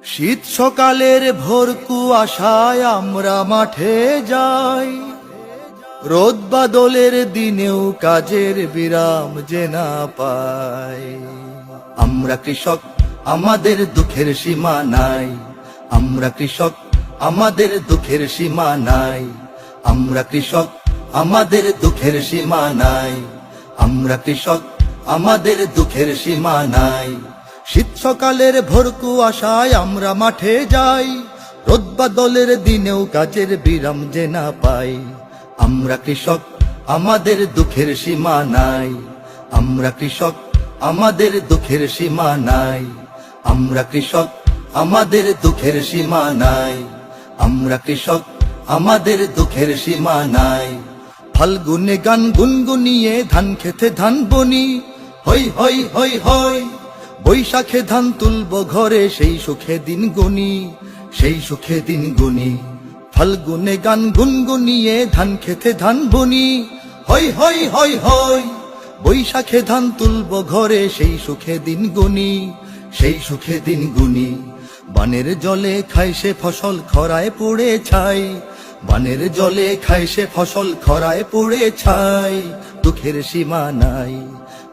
শীত সকালের ভোর কুয়াশায় আমরা মাঠে যাই, রোদ বাদলের দিনেও কাজের বিরাম যে না পাই। আমরা কৃষক, আমাদের দুঃখের সীমা নাই। আমরা কৃষক, আমাদের দুঃখের সীমা নাই। আমরা কৃষক, আমাদের দুঃখের সীমা নাই। আমরা কৃষক, আমাদের দুঃখের সীমা নাই। শীত সকালের ভোর কুয়াশায় আমরা মাঠে যাই, রোদ বাদলের দিনেও কাজের বিরাম যে না পাই। আমরা কৃষক, আমাদের দুঃখের সীমা নাই। আমরা কৃষক, আমাদের দুঃখের সীমা নাই। আমরা কৃষক, আমাদের দুঃখের সীমা নাই। আমরা কৃষক, আমাদের দুঃখের সীমা নাই। ফাল্গুনে গান গুনগুনিয়ে ধান খেতে ধান বনি, হই হই হই হই। বৈশাখে ধান তুলব ঘরে, সেই সুখে দিন গুনি, সেই সুখে দিন গুনি। ফাল্গুনে গান গুনগুনিয়ে ধান খেতে ধান বনি, হই হই হই হই। বৈশাখে ধান তুলব ঘরে, সেই সুখে দিন গুনি, সেই সুখে দিন গুনি। বানের জলে খায় সে ফসল খরায় পুড়ে ছাই। বানের জলে খায় সে ফসল খরায় পুড়ে ছাই। দুঃখের সীমা নাই।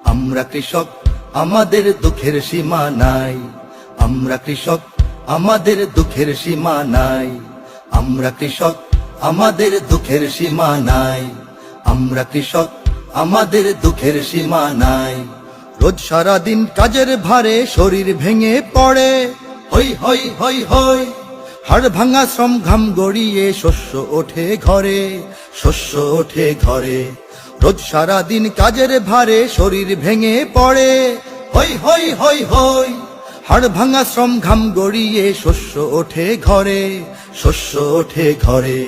আমরা কৃষক, আমাদের দুঃখের সীমা নাই। আমরা কৃষক, আমাদের দুঃখের সীমা নাই। আমরা কৃষক, আমাদের দুঃখের সীমা নাই। আমরা কৃষক, আমাদের দুঃখের সীমা নাই। রোজ সারাদিন কাজের ভারে শরীর ভেঙে পড়ে, হই হই হই হই। হাড় ভাঙা শ্রম ঘাম গড়িয়ে শস্য ওঠে ঘরে, শস্য ওঠে ঘরে। রোজ সারাদিন কাজের ভারে শরীর ভেঙে পড়ে, হই হই হই হই। হাড় ভাঙা শ্রম ঘাম গড়িয়ে শস্য ওঠে ঘরে, শস্য ওঠে ঘরে।